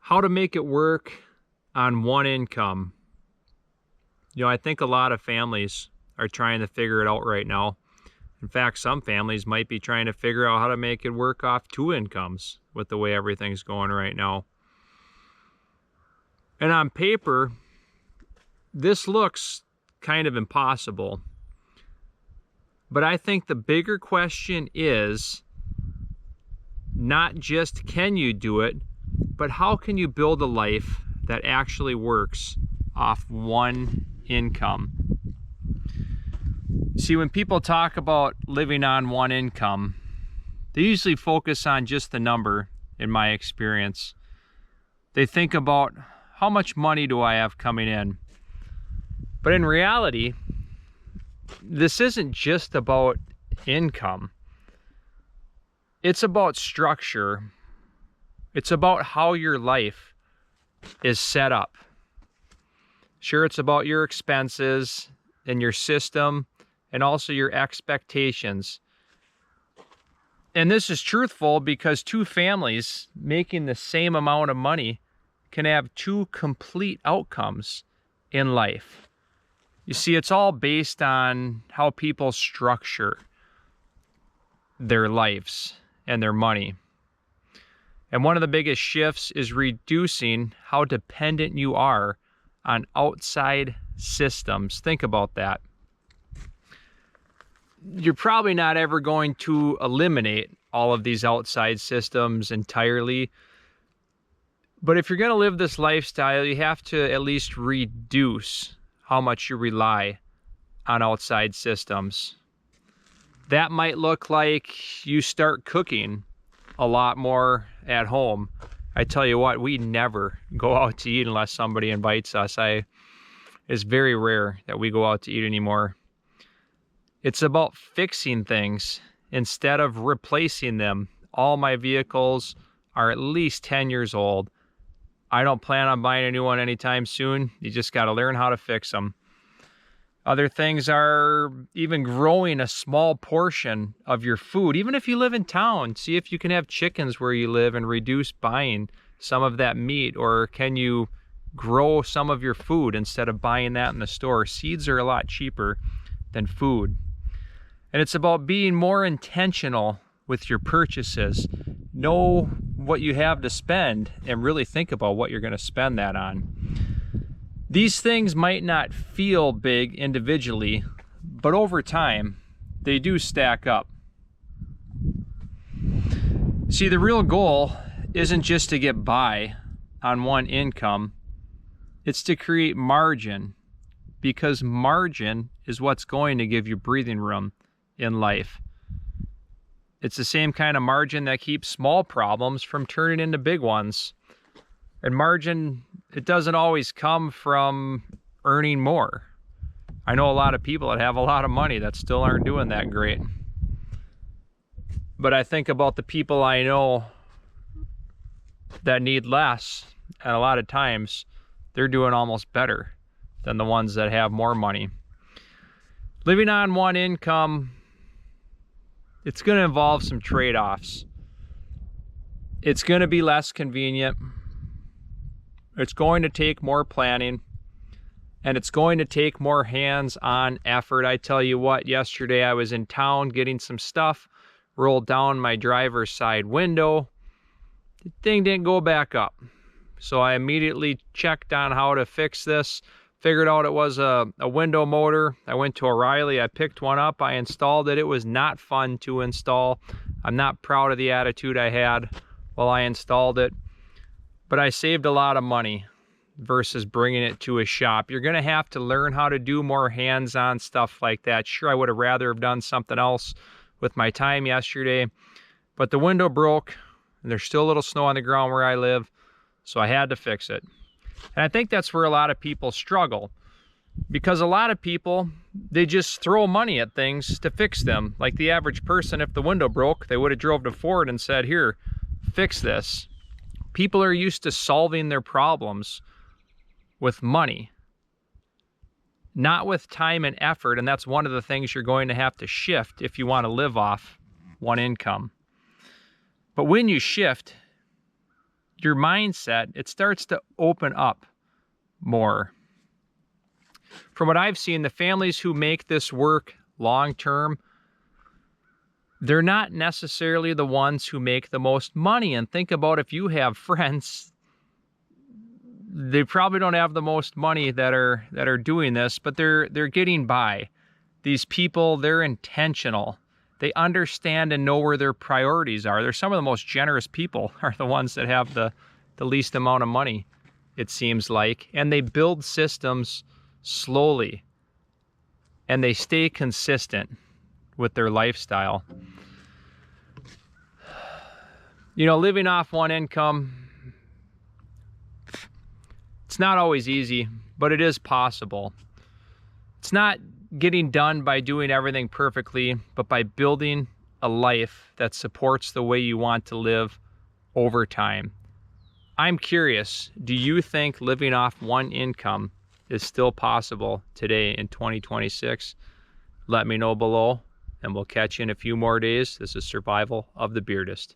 How to make it work on one income. You know, I think a lot of families are trying to figure it out right now. In fact, some families might be trying to figure out how to make it work off two incomes with the way everything's going right now. And on paper, this looks kind of impossible. But I think the bigger question is not just can you do it, but how can you build a life that actually works off one income? See, when people talk about living on one income, they usually focus on just the number, in my experience. They think about how much money do I have coming in? But in reality, this isn't just about income. It's about structure. It's about how your life is set up. Sure, it's about your expenses and your system and also your expectations. And this is truthful because two families making the same amount of money can have two complete outcomes in life. You see, it's all based on how people structure their lives and their money. And one of the biggest shifts is reducing how dependent you are on outside systems. Think about that. You're probably not ever going to eliminate all of these outside systems entirely. But if you're going to live this lifestyle, you have to at least reduce how much you rely on outside systems. That might look like you start cooking a lot more at home. I tell you what, we never go out to eat unless somebody invites us. It's very rare that we go out to eat anymore. It's about fixing things instead of replacing them. All my vehicles are at least 10 years old. I don't plan on buying a new one anytime soon. You just got to learn how to fix them. Other things are even growing a small portion of your food. Even if you live in town, see if you can have chickens where you live and reduce buying some of that meat. Or can you grow some of your food instead of buying that in the store? Seeds are a lot cheaper than food. And it's about being more intentional with your purchases. Know what you have to spend and really think about what you're going to spend that on. These things might not feel big individually, but over time, they do stack up. See, the real goal isn't just to get by on one income, it's to create margin, because margin is what's going to give you breathing room in life. It's the same kind of margin that keeps small problems from turning into big ones. And margin, it doesn't always come from earning more. I know a lot of people that have a lot of money that still aren't doing that great. But I think about the people I know that need less, and a lot of times they're doing almost better than the ones that have more money. Living on one income, it's going to involve some trade-offs. It's going to be less convenient. It's going to take more planning, and it's going to take more hands-on effort. I tell you what, yesterday I was in town getting some stuff, rolled down my driver's side window. The thing didn't go back up. So I immediately checked on how to fix this, figured out it was a window motor. I went to O'Reilly, I picked one up, I installed it. It was not fun to install. I'm not proud of the attitude I had while I installed it. But I saved a lot of money versus bringing it to a shop. You're going to have to learn how to do more hands-on stuff like that. Sure, I would have rather have done something else with my time yesterday, but the window broke, and there's still a little snow on the ground where I live, so I had to fix it. And I think that's where a lot of people struggle, because a lot of people, they just throw money at things to fix them. Like the average person, if the window broke, they would have drove to Ford and said, here, fix this. People are used to solving their problems with money, not with time and effort. And that's one of the things you're going to have to shift if you want to live off one income. But when you shift, your mindset, it starts to open up more. From what I've seen, the families who make this work long term, they're not necessarily the ones who make the most money. And think about if you have friends, they probably don't have the most money that are doing this, but they're getting by. These people, they're intentional. They understand and know where their priorities are. They're some of the most generous people, are the ones that have the least amount of money, it seems like. And they build systems slowly, and they stay consistent with their lifestyle. You know, living off one income, it's not always easy, but it is possible. It's not getting done by doing everything perfectly, but by building a life that supports the way you want to live over time. I'm curious, do you think living off one income is still possible today in 2026? Let me know below, and we'll catch you in a few more days. This is Survival of the Beardist.